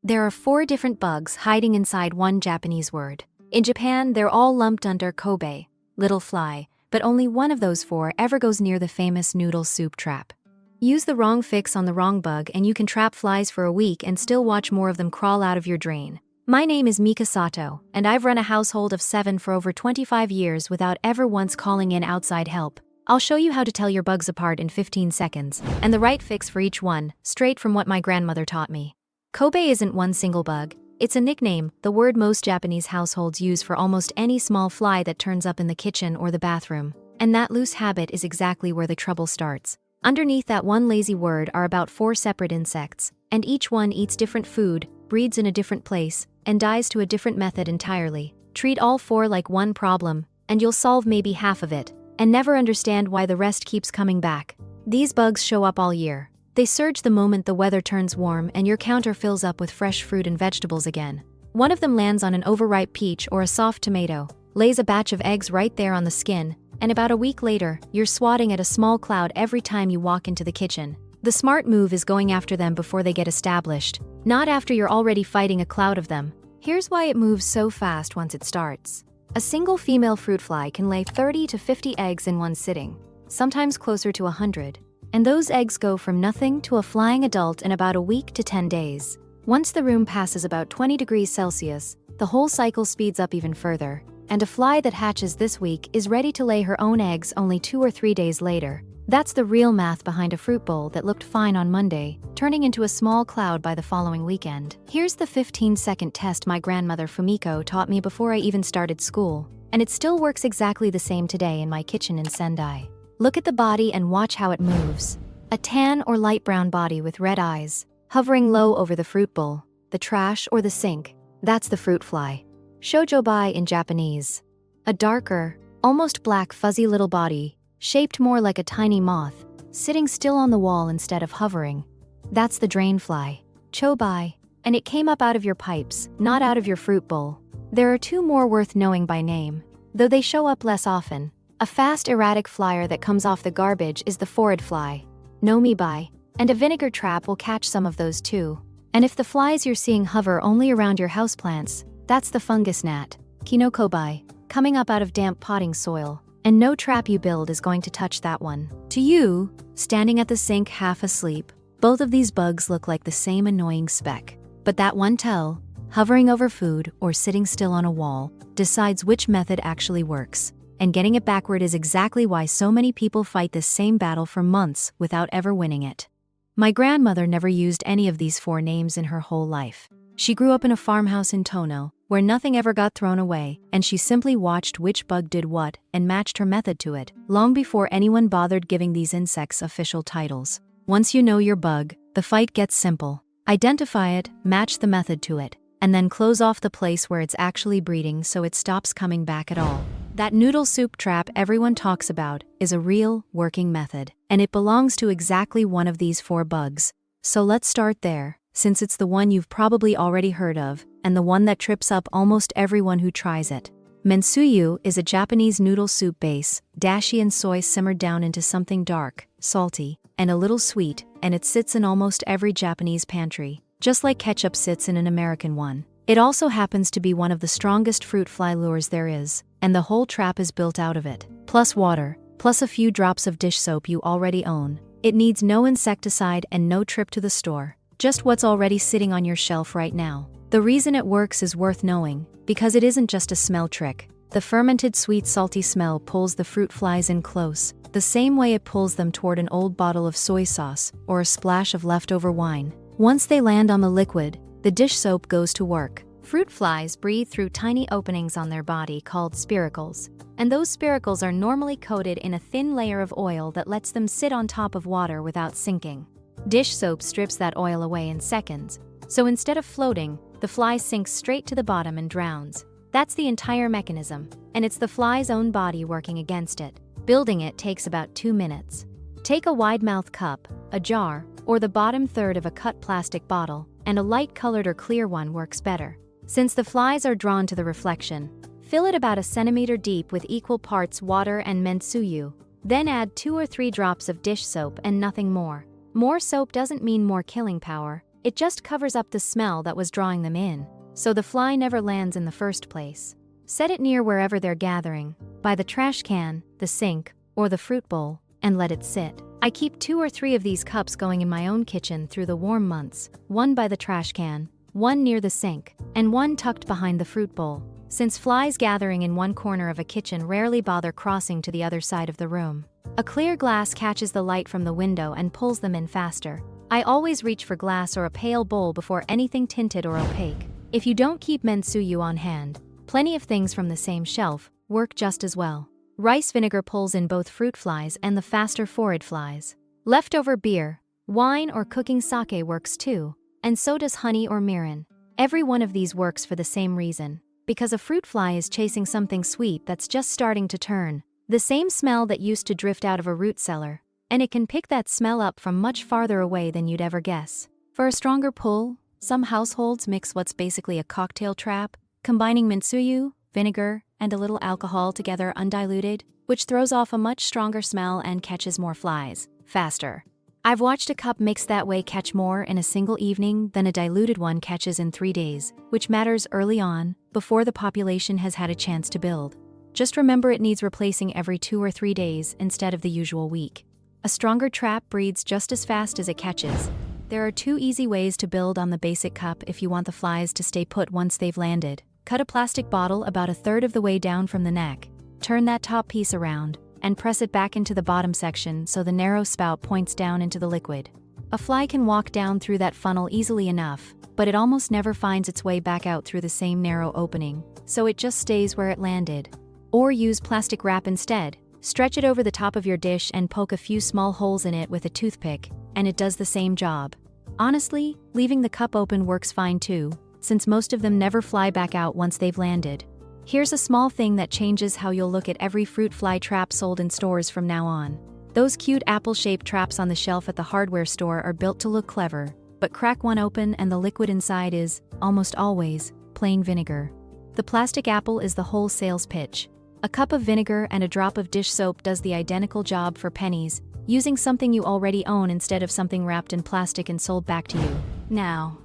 There are 4 different bugs hiding inside one Japanese word. In Japan, they're all lumped under Kobe, little fly, but only one of those 4 ever goes near the famous noodle soup trap. Use the wrong fix on the wrong bug and you can trap flies for a week and still watch more of them crawl out of your drain. My name is Mika Sato, and I've run a household of 7 for over 25 years without ever once calling in outside help. I'll show you how to tell your bugs apart in 15 seconds, and the right fix for each one, straight from what my grandmother taught me. Kobe isn't one single bug. It's a nickname, the word most Japanese households use for almost any small fly that turns up in the kitchen or the bathroom. And that loose habit is exactly where the trouble starts. Underneath that one lazy word are about 4 separate insects, and each one eats different food, breeds in a different place, and dies to a different method entirely. Treat all 4 like one problem, and you'll solve maybe half of it, and never understand why the rest keeps coming back. These bugs show up all year. They surge the moment the weather turns warm and your counter fills up with fresh fruit and vegetables again. One of them lands on an overripe peach or a soft tomato, lays a batch of eggs right there on the skin, and about a week later, you're swatting at a small cloud every time you walk into the kitchen. The smart move is going after them before they get established, not after you're already fighting a cloud of them. Here's why it moves so fast once it starts. A single female fruit fly can lay 30 to 50 eggs in one sitting, sometimes closer to 100. And those eggs go from nothing to a flying adult in about a week to 10 days. Once the room passes about 20 degrees Celsius, the whole cycle speeds up even further, and a fly that hatches this week is ready to lay her own eggs only 2 or 3 days later. That's the real math behind a fruit bowl that looked fine on Monday, turning into a small cloud by the following weekend. Here's the 15-second test my grandmother Fumiko taught me before I even started school, and it still works exactly the same today in my kitchen in Sendai. Look at the body and watch how it moves. A tan or light brown body with red eyes, hovering low over the fruit bowl, the trash, or the sink. That's the fruit fly. Shoujobai in Japanese. A darker, almost black fuzzy little body, shaped more like a tiny moth, sitting still on the wall instead of hovering. That's the drain fly. Chobai. And it came up out of your pipes, not out of your fruit bowl. There are 2 more worth knowing by name, though they show up less often. A fast, erratic flyer that comes off the garbage is the forward fly, nomibai, and a vinegar trap will catch some of those too. And if the flies you're seeing hover only around your houseplants, that's the fungus gnat, kinokobai, coming up out of damp potting soil, and no trap you build is going to touch that one. To you, standing at the sink half asleep, both of these bugs look like the same annoying speck. But that one tell, hovering over food or sitting still on a wall, decides which method actually works. And getting it backward is exactly why so many people fight this same battle for months without ever winning it. My grandmother never used any of these 4 names in her whole life. She grew up in a farmhouse in Tono, where nothing ever got thrown away, and she simply watched which bug did what and matched her method to it, long before anyone bothered giving these insects official titles. Once you know your bug, the fight gets simple. Identify it, match the method to it, and then close off the place where it's actually breeding so it stops coming back at all. That noodle soup trap everyone talks about is a real, working method, and it belongs to exactly one of these 4 bugs. So let's start there, since it's the one you've probably already heard of, and the one that trips up almost everyone who tries it. Mentsuyu is a Japanese noodle soup base, dashi and soy simmered down into something dark, salty, and a little sweet, and it sits in almost every Japanese pantry, just like ketchup sits in an American one. It also happens to be one of the strongest fruit fly lures there is, and the whole trap is built out of it. Plus water, plus a few drops of dish soap you already own. It needs no insecticide and no trip to the store, just what's already sitting on your shelf right now. The reason it works is worth knowing, because it isn't just a smell trick. The fermented sweet salty smell pulls the fruit flies in close, the same way it pulls them toward an old bottle of soy sauce or a splash of leftover wine. Once they land on the liquid, the dish soap goes to work. Fruit flies breathe through tiny openings on their body called spiracles, and those spiracles are normally coated in a thin layer of oil that lets them sit on top of water without sinking. Dish soap strips that oil away in seconds, so instead of floating, the fly sinks straight to the bottom and drowns. That's the entire mechanism, and it's the fly's own body working against it. Building it takes about 2 minutes. Take a wide-mouthed cup, a jar, or the bottom third of a cut plastic bottle, and a light-colored or clear one works better. Since the flies are drawn to the reflection, fill it about 1 centimeter deep with equal parts water and mentsuyu. Then add 2 or 3 drops of dish soap and nothing more. More soap doesn't mean more killing power, It just covers up the smell that was drawing them in, so the fly never lands in the first place. Set it near wherever they're gathering, by the trash can, the sink, or the fruit bowl, and let it sit. I keep 2 or 3 of these cups going in my own kitchen through the warm months, one by the trash can, one near the sink, and one tucked behind the fruit bowl, since flies gathering in one corner of a kitchen rarely bother crossing to the other side of the room. A clear glass catches the light from the window and pulls them in faster. I always reach for glass or a pale bowl before anything tinted or opaque. If you don't keep mentsuyu on hand, plenty of things from the same shelf work just as well. Rice vinegar pulls in both fruit flies and the faster phorid flies. Leftover beer, wine, or cooking sake works too, and so does honey or mirin. Every one of these works for the same reason, because a fruit fly is chasing something sweet that's just starting to turn, the same smell that used to drift out of a root cellar, and it can pick that smell up from much farther away than you'd ever guess. For a stronger pull, some households mix what's basically a cocktail trap, combining mentsuyu, vinegar, and a little alcohol together undiluted, which throws off a much stronger smell and catches more flies, faster. I've watched a cup mixed that way catch more in a single evening than a diluted one catches in 3 days, which matters early on, before the population has had a chance to build. Just remember it needs replacing every 2 or 3 days instead of the usual week. A stronger trap breeds just as fast as it catches. There are 2 easy ways to build on the basic cup if you want the flies to stay put once they've landed. Cut a plastic bottle about 1/3 of the way down from the neck, turn that top piece around, and press it back into the bottom section so the narrow spout points down into the liquid. A fly can walk down through that funnel easily enough, but it almost never finds its way back out through the same narrow opening, so it just stays where it landed. Or use plastic wrap instead. Stretch it over the top of your dish and poke a few small holes in it with a toothpick, and it does the same job. Honestly, leaving the cup open works fine too, since most of them never fly back out once they've landed. Here's a small thing that changes how you'll look at every fruit fly trap sold in stores from now on. Those cute apple-shaped traps on the shelf at the hardware store are built to look clever, but crack one open and the liquid inside is, almost always, plain vinegar. The plastic apple is the whole sales pitch. A cup of vinegar and a drop of dish soap does the identical job for pennies, using something you already own instead of something wrapped in plastic and sold back to you. Now,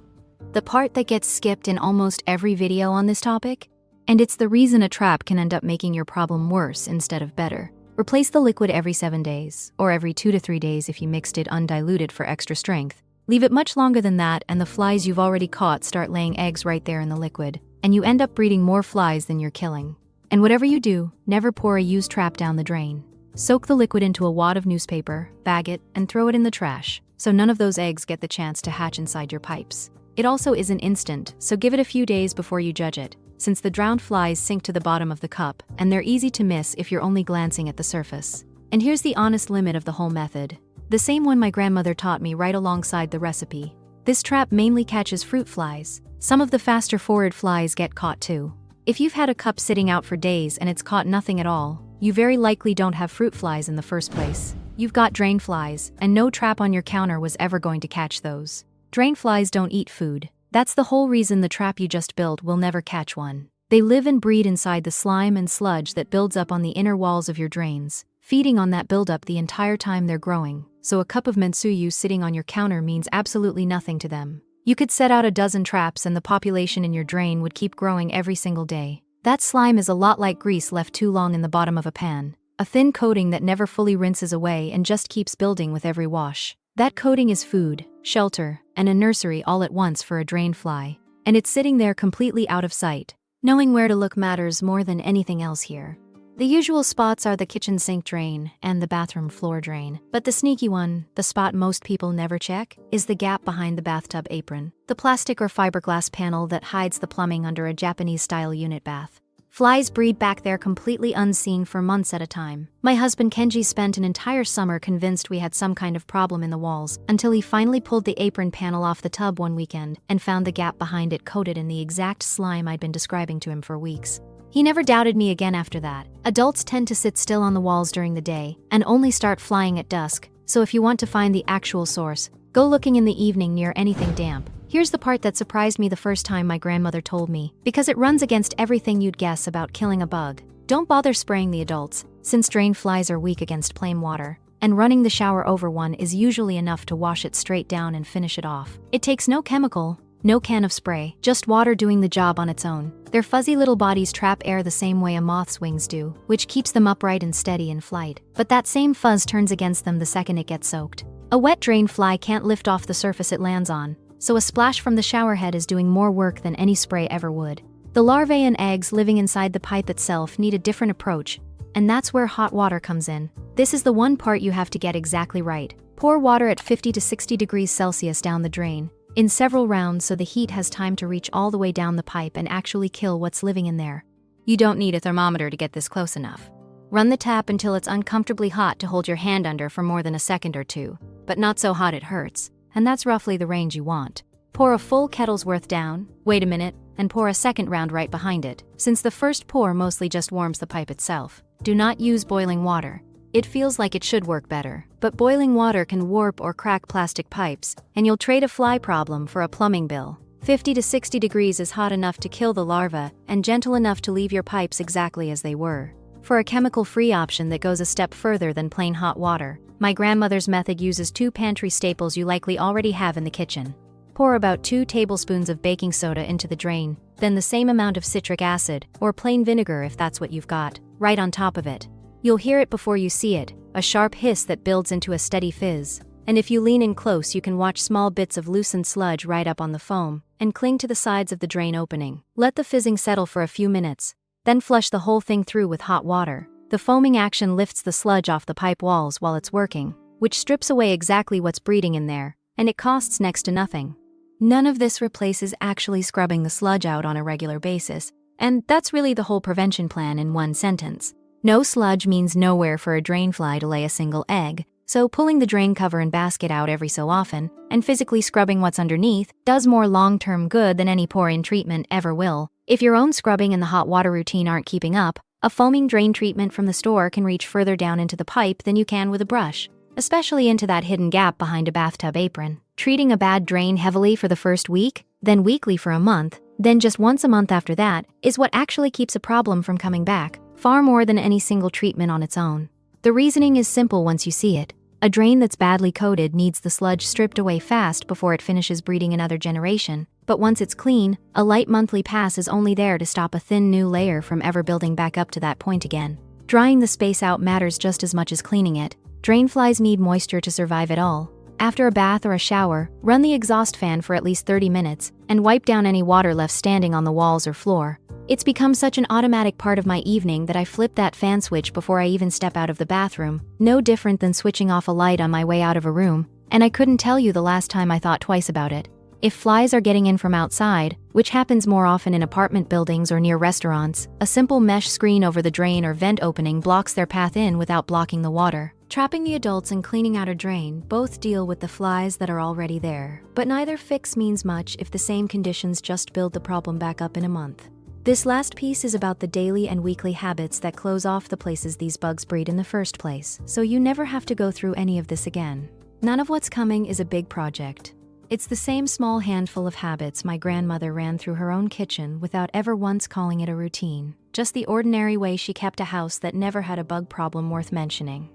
the part that gets skipped in almost every video on this topic, and it's the reason a trap can end up making your problem worse instead of better. Replace the liquid every 7 days, or every 2 to 3 days if you mixed it undiluted for extra strength. Leave it much longer than that and the flies you've already caught start laying eggs right there in the liquid, and you end up breeding more flies than you're killing. And whatever you do, never pour a used trap down the drain. Soak the liquid into a wad of newspaper, bag it, and throw it in the trash, so none of those eggs get the chance to hatch inside your pipes. It also isn't instant, so give it a few days before you judge it, since the drowned flies sink to the bottom of the cup, and they're easy to miss if you're only glancing at the surface. And here's the honest limit of the whole method. The same one my grandmother taught me right alongside the recipe. This trap mainly catches fruit flies. Some of the faster forward flies get caught too. If you've had a cup sitting out for days and it's caught nothing at all, you very likely don't have fruit flies in the first place. You've got drain flies, and no trap on your counter was ever going to catch those. Drain flies don't eat food. That's the whole reason the trap you just built will never catch one. They live and breed inside the slime and sludge that builds up on the inner walls of your drains, feeding on that buildup the entire time they're growing, so a cup of mentsuyu sitting on your counter means absolutely nothing to them. You could set out a dozen traps and the population in your drain would keep growing every single day. That slime is a lot like grease left too long in the bottom of a pan, a thin coating that never fully rinses away and just keeps building with every wash. That coating is food, shelter, and a nursery all at once for a drain fly, and it's sitting there completely out of sight. Knowing where to look matters more than anything else here. The usual spots are the kitchen sink drain and the bathroom floor drain, but the sneaky one, the spot most people never check, is the gap behind the bathtub apron, the plastic or fiberglass panel that hides the plumbing under a Japanese-style unit bath. Flies breed back there completely unseen for months at a time. My husband Kenji spent an entire summer convinced we had some kind of problem in the walls, until he finally pulled the apron panel off the tub one weekend and found the gap behind it coated in the exact slime I'd been describing to him for weeks. He never doubted me again after that. Adults tend to sit still on the walls during the day and only start flying at dusk, so if you want to find the actual source, go looking in the evening near anything damp. Here's the part that surprised me the first time my grandmother told me, because it runs against everything you'd guess about killing a bug. Don't bother spraying the adults, since drain flies are weak against plain water, and running the shower over one is usually enough to wash it straight down and finish it off. It takes no chemical, no can of spray, just water doing the job on its own. Their fuzzy little bodies trap air the same way a moth's wings do, which keeps them upright and steady in flight. But that same fuzz turns against them the second it gets soaked. A wet drain fly can't lift off the surface it lands on, so a splash from the shower head is doing more work than any spray ever would. The larvae and eggs living inside the pipe itself need a different approach, and that's where hot water comes in. This is the one part you have to get exactly right. Pour water at 50 to 60 degrees Celsius down the drain, in several rounds so the heat has time to reach all the way down the pipe and actually kill what's living in there. You don't need a thermometer to get this close enough. Run the tap until it's uncomfortably hot to hold your hand under for more than a second or two, but not so hot it hurts, and that's roughly the range you want. Pour a full kettle's worth down, wait a minute, and pour a second round right behind it, since the first pour mostly just warms the pipe itself. Do not use boiling water. It feels like it should work better, but boiling water can warp or crack plastic pipes, and you'll trade a fly problem for a plumbing bill. 50 to 60 degrees is hot enough to kill the larva and gentle enough to leave your pipes exactly as they were. For a chemical-free option that goes a step further than plain hot water, my grandmother's method uses 2 pantry staples you likely already have in the kitchen. Pour about 2 tablespoons of baking soda into the drain, then the same amount of citric acid, or plain vinegar if that's what you've got, right on top of it. You'll hear it before you see it, a sharp hiss that builds into a steady fizz. And if you lean in close, you can watch small bits of loosened sludge right up on the foam and cling to the sides of the drain opening. Let the fizzing settle for a few minutes, then flush the whole thing through with hot water. The foaming action lifts the sludge off the pipe walls while it's working, which strips away exactly what's breeding in there, and it costs next to nothing. None of this replaces actually scrubbing the sludge out on a regular basis, and that's really the whole prevention plan in one sentence. No sludge means nowhere for a drain fly to lay a single egg, so pulling the drain cover and basket out every so often, and physically scrubbing what's underneath, does more long-term good than any pour-in treatment ever will. If your own scrubbing and the hot water routine aren't keeping up, a foaming drain treatment from the store can reach further down into the pipe than you can with a brush, especially into that hidden gap behind a bathtub apron. Treating a bad drain heavily for the first week, then weekly for a month, then just once a month after that, is what actually keeps a problem from coming back, far more than any single treatment on its own. The reasoning is simple once you see it. A drain that's badly coated needs the sludge stripped away fast before it finishes breeding another generation, but once it's clean, a light monthly pass is only there to stop a thin new layer from ever building back up to that point again. Drying the space out matters just as much as cleaning it. Drain flies need moisture to survive at all. After a bath or a shower, run the exhaust fan for at least 30 minutes and wipe down any water left standing on the walls or floor. It's become such an automatic part of my evening that I flip that fan switch before I even step out of the bathroom, no different than switching off a light on my way out of a room, and I couldn't tell you the last time I thought twice about it. If flies are getting in from outside, which happens more often in apartment buildings or near restaurants, a simple mesh screen over the drain or vent opening blocks their path in without blocking the water. Trapping the adults and cleaning out a drain both deal with the flies that are already there, but neither fix means much if the same conditions just build the problem back up in a month. This last piece is about the daily and weekly habits that close off the places these bugs breed in the first place, so you never have to go through any of this again. None of what's coming is a big project. It's the same small handful of habits my grandmother ran through her own kitchen without ever once calling it a routine, just the ordinary way she kept a house that never had a bug problem worth mentioning.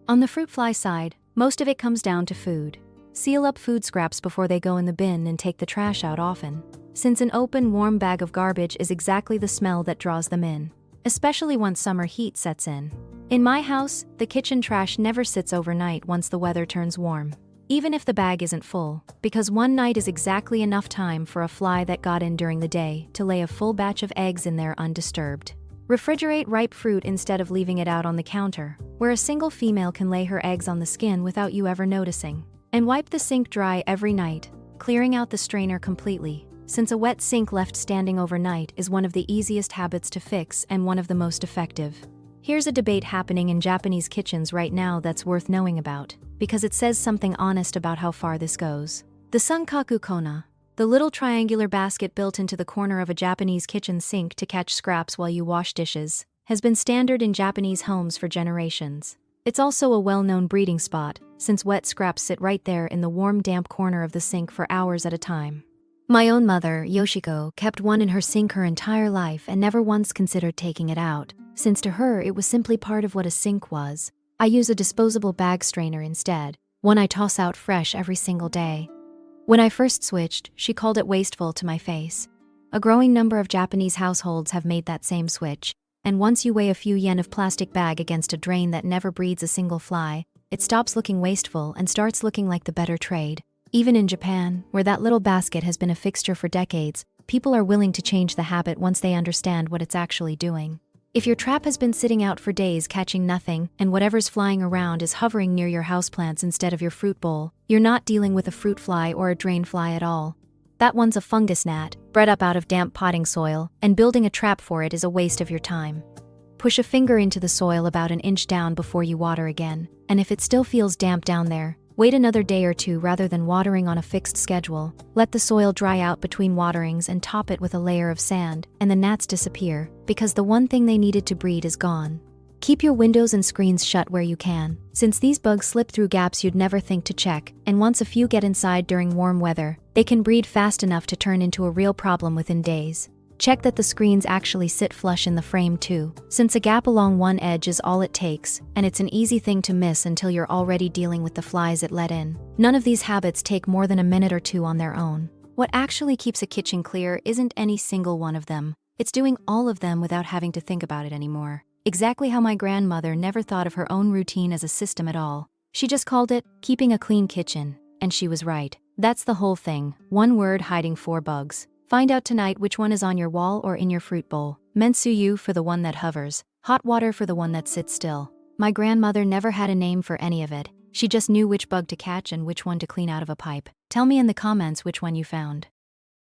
On the fruit fly side, most of it comes down to food. Seal up food scraps before they go in the bin and take the trash out often, since an open, warm bag of garbage is exactly the smell that draws them in, especially once summer heat sets in. In my house, the kitchen trash never sits overnight once the weather turns warm, even if the bag isn't full, because one night is exactly enough time for a fly that got in during the day to lay a full batch of eggs in there undisturbed. Refrigerate ripe fruit instead of leaving it out on the counter, where a single female can lay her eggs on the skin without you ever noticing. And wipe the sink dry every night, clearing out the strainer completely, since a wet sink left standing overnight is one of the easiest habits to fix and one of the most effective. Here's a debate happening in Japanese kitchens right now that's worth knowing about, because it says something honest about how far this goes. The sunkaku kona, the little triangular basket built into the corner of a Japanese kitchen sink to catch scraps while you wash dishes, has been standard in Japanese homes for generations. It's also a well-known breeding spot, since wet scraps sit right there in the warm, damp corner of the sink for hours at a time. My own mother, Yoshiko, kept one in her sink her entire life and never once considered taking it out, since to her it was simply part of what a sink was. I use a disposable bag strainer instead, one I toss out fresh every single day. When I first switched, she called it wasteful to my face. A growing number of Japanese households have made that same switch, and once you weigh a few yen of plastic bag against a drain that never breeds a single fly, it stops looking wasteful and starts looking like the better trade. Even in Japan, where that little basket has been a fixture for decades, people are willing to change the habit once they understand what it's actually doing. If your trap has been sitting out for days catching nothing, and whatever's flying around is hovering near your houseplants instead of your fruit bowl, you're not dealing with a fruit fly or a drain fly at all. That one's a fungus gnat, bred up out of damp potting soil, and building a trap for it is a waste of your time. Push a finger into the soil about an inch down before you water again, and if it still feels damp down there, wait another day or two rather than watering on a fixed schedule. Let the soil dry out between waterings and top it with a layer of sand, and the gnats disappear, because the one thing they needed to breed is gone. Keep your windows and screens shut where you can, since these bugs slip through gaps you'd never think to check, and once a few get inside during warm weather, they can breed fast enough to turn into a real problem within days. Check that the screens actually sit flush in the frame too, since a gap along one edge is all it takes, and it's an easy thing to miss until you're already dealing with the flies it let in. None of these habits take more than a minute or two on their own. What actually keeps a kitchen clear isn't any single one of them. It's doing all of them without having to think about it anymore. Exactly how my grandmother never thought of her own routine as a system at all. She just called it keeping a clean kitchen, and she was right. That's the whole thing. One word hiding 4 bugs. Find out tonight which one is on your wall or in your fruit bowl. Mentsuyu for the one that hovers, hot water for the one that sits still. My grandmother never had a name for any of it. She just knew which bug to catch and which one to clean out of a pipe. Tell me in the comments which one you found.